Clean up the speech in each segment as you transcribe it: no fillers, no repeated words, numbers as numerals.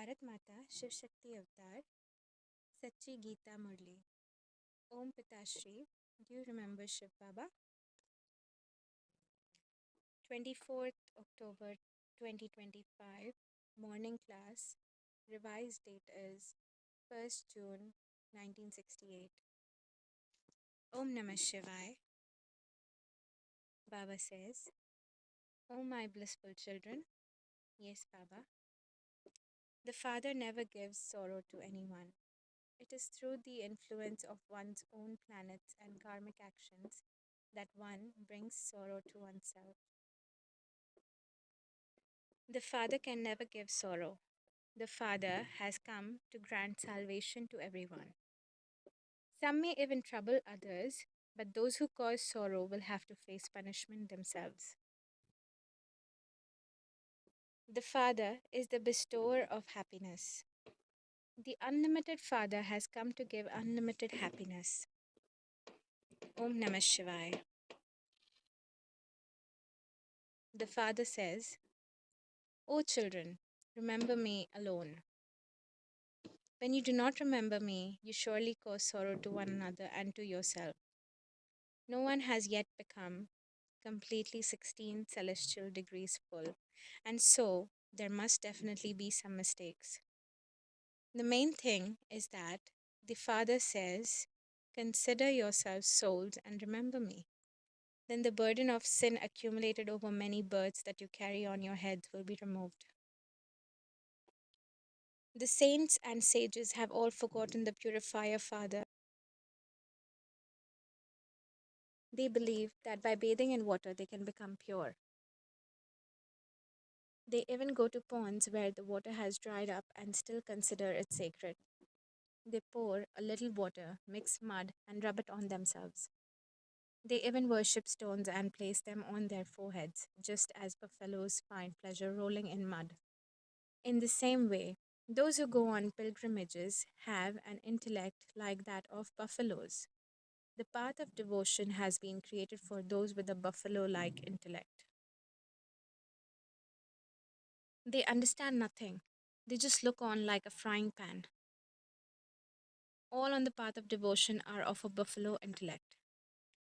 Bharat Mata Shiv Shakti Avatar Sachchi Geeta Murli. Om Pitashri. Do you remember Shiv Baba? 24th October 2025. Morning class. Revised date is 1st June 1968. Om Namah Shivaya. Baba says, O my blissful children. Yes, Baba. The Father never gives sorrow to anyone. It is through the influence of one's own planets and karmic actions that one brings sorrow to oneself. The Father can never give sorrow. The Father has come to grant salvation to everyone. Some may even trouble others, but those who cause sorrow will have to face punishment themselves. The Father is the bestower of happiness. The unlimited Father has come to give unlimited happiness. Om Namah Shivaya. The Father says, O children, remember me alone. When you do not remember me, you surely cause sorrow to one another and to yourself. No one has yet become completely 16 celestial degrees full, and so there must definitely be some mistakes. The main thing is that the Father says, consider yourselves souls and remember me. Then the burden of sin accumulated over many births that you carry on your heads will be removed. The saints and sages have all forgotten the purifier Father. They believe that by bathing in water they can become pure. They even go to ponds where the water has dried up and still consider it sacred. They pour a little water, mix mud, and rub it on themselves. They even worship stones and place them on their foreheads, just as buffaloes find pleasure rolling in mud. In the same way, those who go on pilgrimages have an intellect like that of buffaloes. The path of devotion has been created for those with a buffalo like intellect. They understand nothing, they just look on like a frying pan. All on the path of devotion are of a buffalo intellect.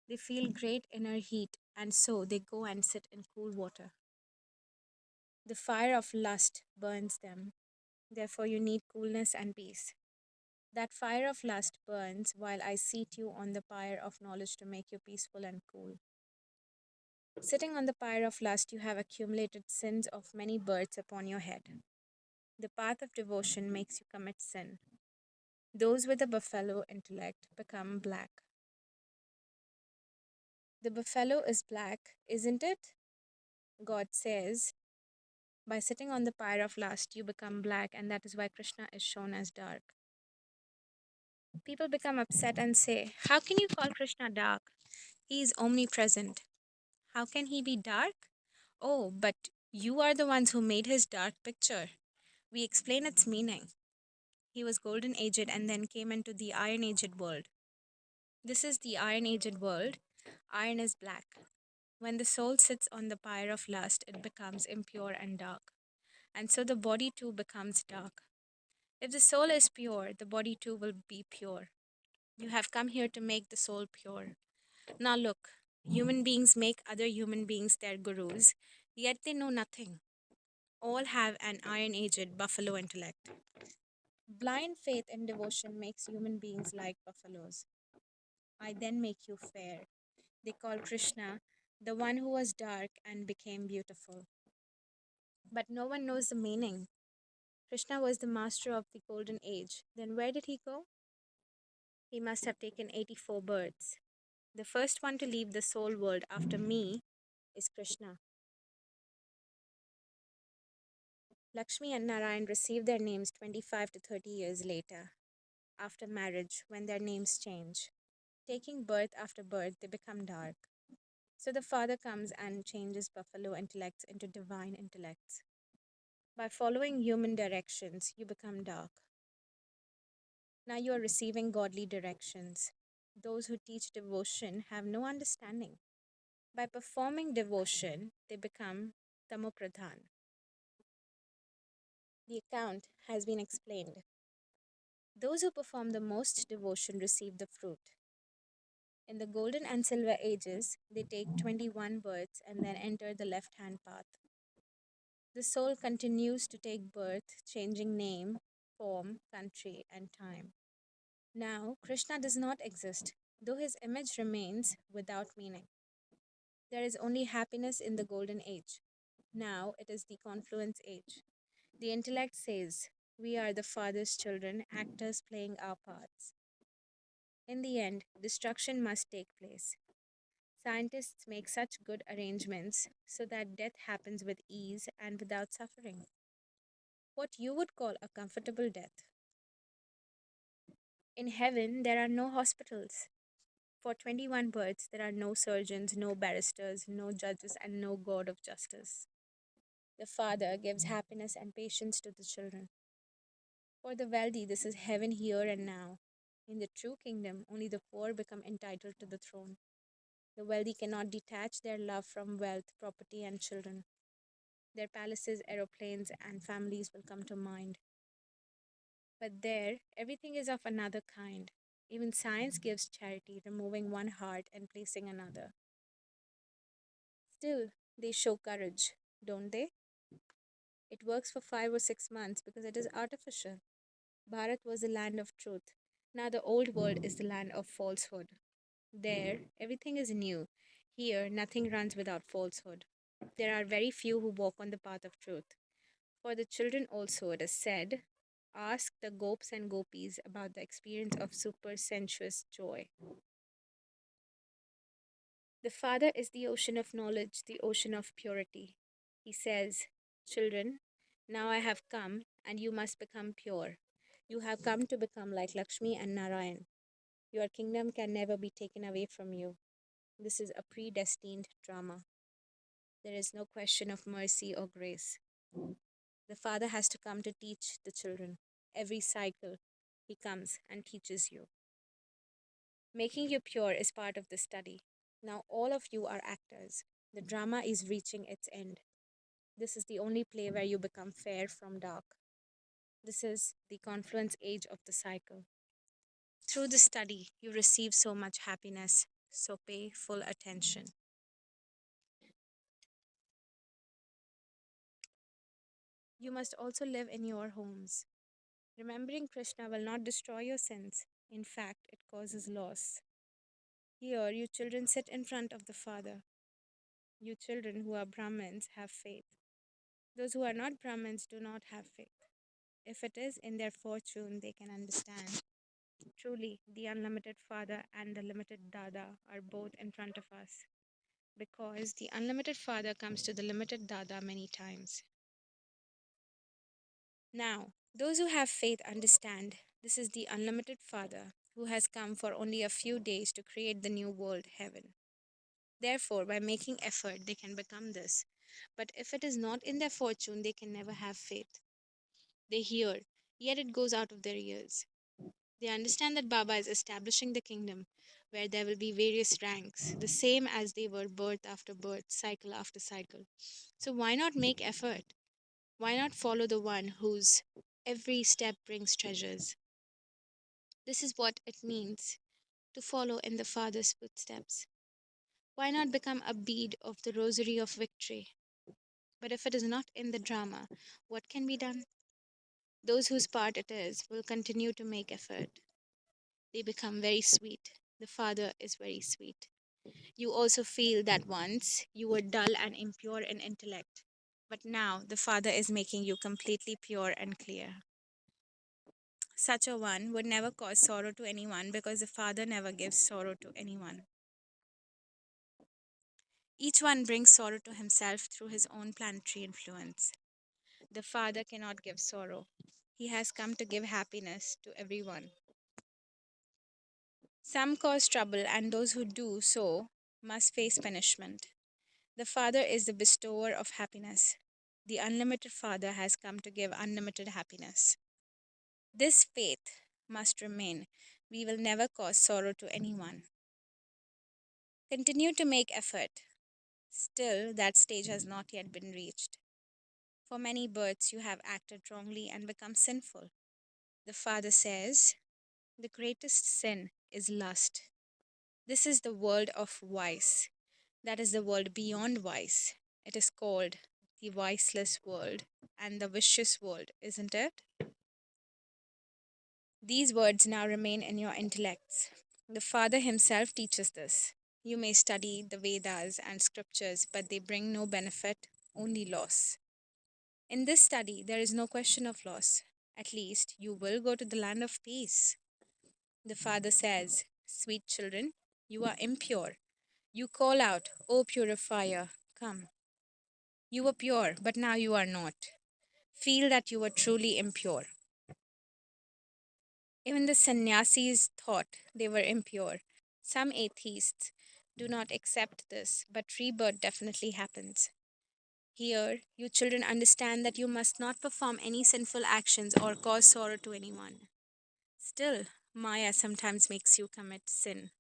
They feel great inner heat, and so they go and sit in cool water. The fire of lust burns them, therefore, you need coolness and peace. That fire of lust burns while I seat you on the pyre of knowledge to make you peaceful and cool. Sitting on the pyre of lust, you have accumulated sins of many births upon your head. The path of devotion makes you commit sin. Those with a buffalo intellect become black. The buffalo is black, isn't it? God says, by sitting on the pyre of lust, you become black, and that is why Krishna is shown as dark. People become upset and say, how can you call Krishna dark? He is omnipresent. How can he be dark? Oh, but you are the ones who made his dark picture. We explain its meaning. He was golden aged and then came into the iron aged world. This is the iron aged world. Iron is black. When the soul sits on the pyre of lust, it becomes impure and dark. And so the body too becomes dark. If the soul is pure, the body too will be pure. You have come here to make the soul pure. Now look, human beings make other human beings their gurus, yet they know nothing. All have an iron aged buffalo intellect. Blind faith and devotion makes human beings like buffaloes. I then make you fair. They call Krishna the one who was dark and became beautiful. But no one knows the meaning. Krishna was the master of the golden age. Then where did he go? He must have taken 84 births. The first one to leave the soul world after me is Krishna. Lakshmi and Narayan received their names 25 to 30 years later, after marriage, when their names change. Taking birth after birth, they become dark. So the Father comes and changes buffalo intellects into divine intellects. By following human directions, you become dark. Now you are receiving godly directions. Those who teach devotion have no understanding. By performing devotion, they become tamopradhan. The account has been explained. Those who perform the most devotion receive the fruit. In the golden and silver ages, they take 21 births and then enter the left hand path. The soul continues to take birth, changing name, form, country, and time. Now, Krishna does not exist, though his image remains without meaning. There is only happiness in the golden age. Now it is the confluence age. The intellect says, we are the Father's children, actors playing our parts. In the end, destruction must take place. Scientists make such good arrangements so that death happens with ease and without suffering. What you would call a comfortable death. In heaven, there are no hospitals. For 21 births, there are no surgeons, no barristers, no judges, and no God of justice. The Father gives happiness and patience to the children. For the wealthy, this is heaven here and now. In the true kingdom, only the poor become entitled to the throne. The wealthy cannot detach their love from wealth, property, and children. Their palaces, aeroplanes, and families will come to mind. But there, everything is of another kind. Even science gives charity, removing one heart and placing another. Still, they show courage, don't they? It works for 5 or 6 months because it is artificial. Bharat was the land of truth. Now the old world is the land of falsehood. There, everything is new. Here, nothing runs without falsehood. There are very few who walk on the path of truth. For the children also, it is said, ask the gopes and gopis about the experience of super sensuous joy. The Father is the ocean of knowledge, the ocean of purity. He says, children, now I have come and you must become pure. You have come to become like Lakshmi and Narayan. Your kingdom can never be taken away from you. This is a predestined drama. There is no question of mercy or grace. The Father has to come to teach the children. Every cycle, He comes and teaches you. Making you pure is part of the study. Now, all of you are actors. The drama is reaching its end. This is the only play where you become fair from dark. This is the confluence age of the cycle. Through the study, you receive so much happiness, so pay full attention. You must also live in your homes. Remembering Krishna will not destroy your sins. In fact, it causes loss. Here, you children sit in front of the Father. You children who are Brahmins have faith. Those who are not Brahmins do not have faith. If it is in their fortune, they can understand. Truly, the unlimited Father and the limited Dada are both in front of us. Because the unlimited Father comes to the limited Dada many times. Now, those who have faith understand this is the unlimited Father who has come for only a few days to create the new world, heaven. Therefore, by making effort, they can become this. But if it is not in their fortune, they can never have faith. They hear, yet it goes out of their ears. They understand that Baba is establishing the kingdom where there will be various ranks, the same as they were birth after birth, cycle after cycle. So, why not make effort? Why not follow the one whose every step brings treasures? This is what it means to follow in the Father's footsteps. Why not become a bead of the rosary of victory? But if it is not in the drama, what can be done? Those whose part it is will continue to make effort. They become very sweet. The Father is very sweet. You also feel that once you were dull and impure in intellect, but now the Father is making you completely pure and clear. Such a one would never cause sorrow to anyone because the Father never gives sorrow to anyone. Each one brings sorrow to himself through his own planetary influence. The Father cannot give sorrow. He has come to give happiness to everyone. Some cause trouble, and those who do so must face punishment. The Father is the bestower of happiness. The unlimited Father has come to give unlimited happiness. This faith must remain. We will never cause sorrow to anyone. Continue to make effort. Still, that stage has not yet been reached. For many births, you have acted wrongly and become sinful. The father says, the greatest sin is lust. This is the world of vice. That is the world beyond vice. It is called the viceless world and the vicious world, isn't it? These words now remain in your intellects. The Father himself teaches this. You may study the Vedas and scriptures, but they bring no benefit, only loss. In this study, there is no question of loss. At least you will go to the land of peace. The Father says, sweet children, you are impure. You call out, O purifier, come. You were pure, but now you are not. Feel that you were truly impure. Even the sannyasis thought they were impure. Some atheists do not accept this, but rebirth definitely happens. Here, you children understand that you must not perform any sinful actions or cause sorrow to anyone. Still, Maya sometimes makes you commit sin.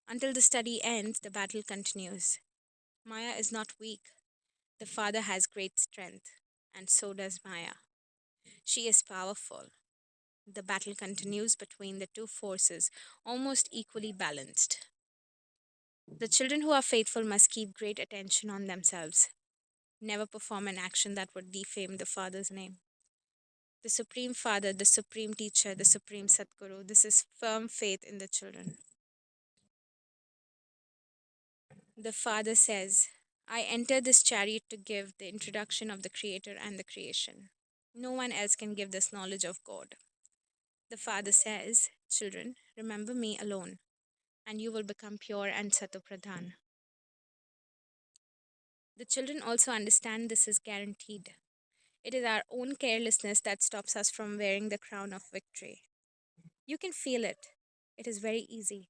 Until the study ends, the battle continues. Maya is not weak. The Father has great strength, and so does Maya. She is powerful. The battle continues between the two forces, almost equally balanced. The children who are faithful must keep great attention on themselves. Never perform an action that would defame the Father's name. The Supreme Father, the Supreme Teacher, the Supreme Satguru, this is firm faith in the children. The Father says, I enter this chariot to give the introduction of the Creator and the creation. No one else can give this knowledge of God. The Father says, children, remember me alone, and you will become pure and satopradhan. The children also understand this is guaranteed. It is our own carelessness that stops us from wearing the crown of victory. You can feel it. It is very easy.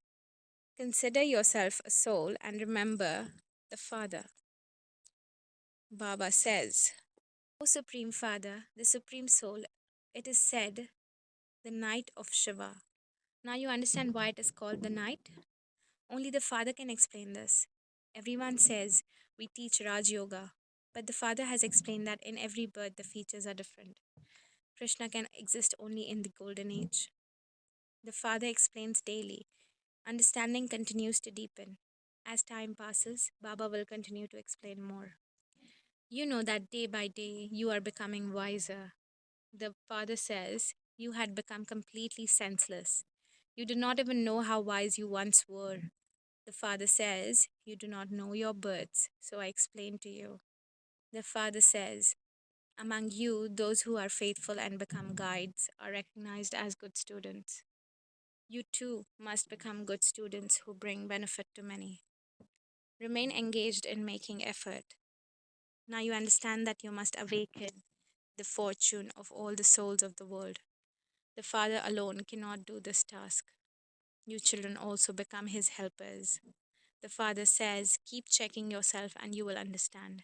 Consider yourself a soul and remember the Father. Baba says, O Supreme Father, the Supreme Soul, it is said, the night of Shiva. Now you understand why it is called the night? Only the Father can explain this. Everyone says we teach Raj Yoga, but the Father has explained that in every birth the features are different. Krishna can exist only in the golden age. The Father explains daily. Understanding continues to deepen. As time passes, Baba will continue to explain more. You know that day by day you are becoming wiser. The Father says you had become completely senseless. You do not even know how wise you once were. The Father says, you do not know your births, so I explain to you. The Father says, among you, those who are faithful and become guides are recognized as good students. You too must become good students who bring benefit to many. Remain engaged in making effort. Now you understand that you must awaken the fortune of all the souls of the world. The Father alone cannot do this task. You children also become his helpers. The Father says, keep checking yourself and you will understand.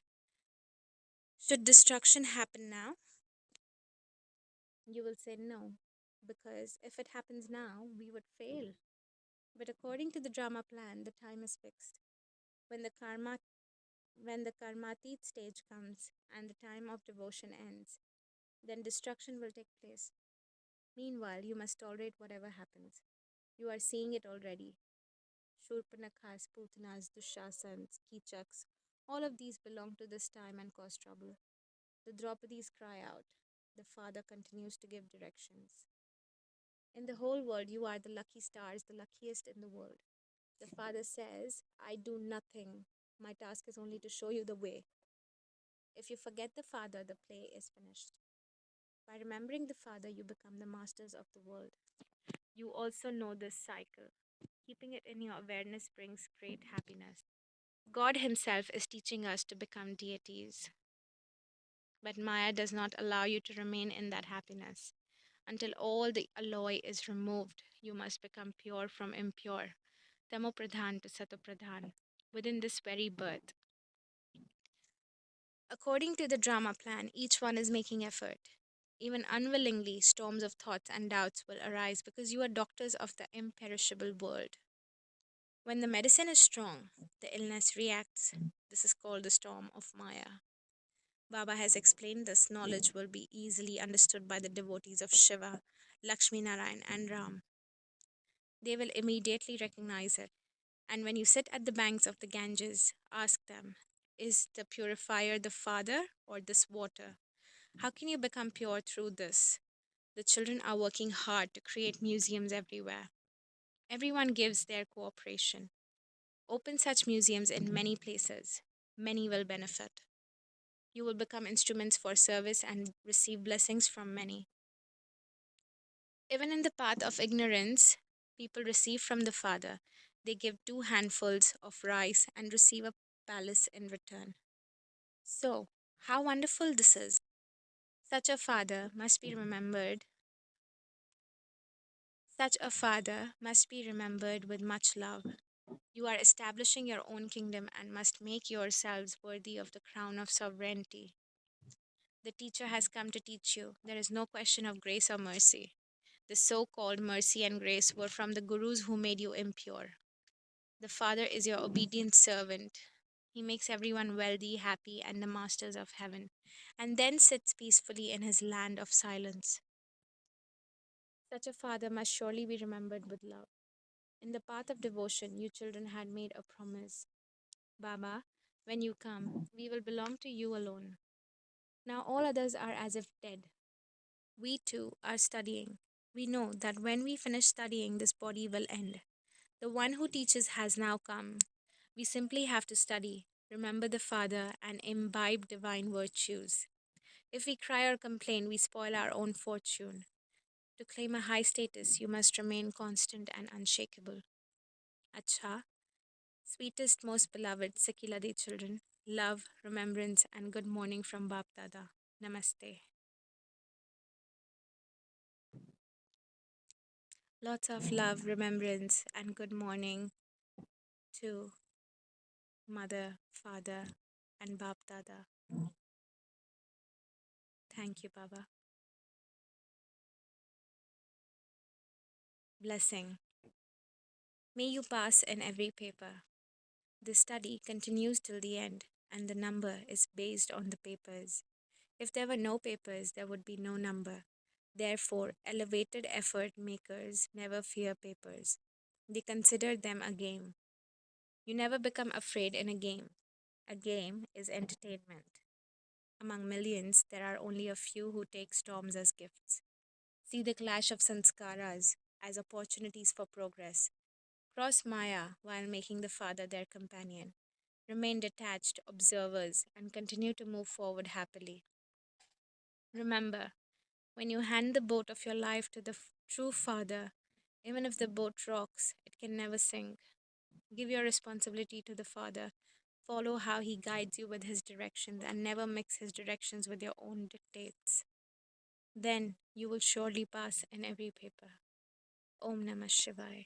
Should destruction happen now? You will say no, because if it happens now, we would fail. But according to the drama plan, the time is fixed. When the karmatit stage comes and the time of devotion ends, then destruction will take place. Meanwhile, you must tolerate whatever happens. You are seeing it already. Shurpanakhas, Putanas, Dushasans, Kichaks, all of these belong to this time and cause trouble. The Draupadis cry out. The Father continues to give directions. In the whole world, you are the lucky stars, the luckiest in the world. The Father says, I do nothing. My task is only to show you the way. If you forget the Father, the play is finished. By remembering the Father, you become the masters of the world. You also know this cycle. Keeping it in your awareness brings great happiness. God Himself is teaching us to become deities. But Maya does not allow you to remain in that happiness. Until all the alloy is removed, you must become pure from impure, Tamopradhan to Satopradhan, within this very birth. According to the drama plan, each one is making effort. Even unwillingly, storms of thoughts and doubts will arise because you are doctors of the imperishable world. When the medicine is strong, the illness reacts. This is called the storm of Maya. Baba has explained this knowledge will be easily understood by the devotees of Shiva, Lakshmi Narayan, and Ram. They will immediately recognize it. And when you sit at the banks of the Ganges, ask them, is the purifier the Father or this water? How can you become pure through this? The children are working hard to create museums everywhere. Everyone gives their cooperation. Open such museums in many places. Many will benefit. You will become instruments for service and receive blessings from many. Even in the path of ignorance, people receive from the Father. They give 2 handfuls of rice and receive a palace in return. So, how wonderful this is! Such a father must be remembered. Such a father must be remembered with much love. You are establishing your own kingdom and must make yourselves worthy of the crown of sovereignty. The teacher has come to teach you. There is no question of grace or mercy. The so called mercy and grace were from the gurus who made you impure. The Father is your obedient servant. He makes everyone wealthy, happy, and the masters of heaven, and then sits peacefully in his land of silence. Such a father must surely be remembered with love. In the path of devotion, you children had made a promise. Baba, when you come, we will belong to you alone. Now all others are as if dead. We too are studying. We know that when we finish studying, this body will end. The one who teaches has now come. We simply have to study, remember the Father, and imbibe divine virtues. If we cry or complain, we spoil our own fortune. To claim a high status, you must remain constant and unshakable. Acha, sweetest, most beloved Sikilade children, love, remembrance, and good morning from Bap Dada. Namaste. Lots of love, remembrance, and good morning to Mother, Father, and Bap Dada. Thank you, Baba. Blessing. May you pass in every paper. The study continues till the end, and the number is based on the papers. If there were no papers, there would be no number. Therefore, elevated effort makers never fear papers. They consider them a game. You never become afraid in a game. A game is entertainment. Among millions, there are only a few who take storms as gifts. See the clash of sanskaras as opportunities for progress. Cross Maya while making the Father their companion. Remain detached observers and continue to move forward happily. Remember, when you hand the boat of your life to the true Father, even if the boat rocks, it can never sink. Give your responsibility to the Father. Follow how He guides you with His directions and never mix His directions with your own dictates. Then you will surely pass in every paper. Om Namah Shivaya.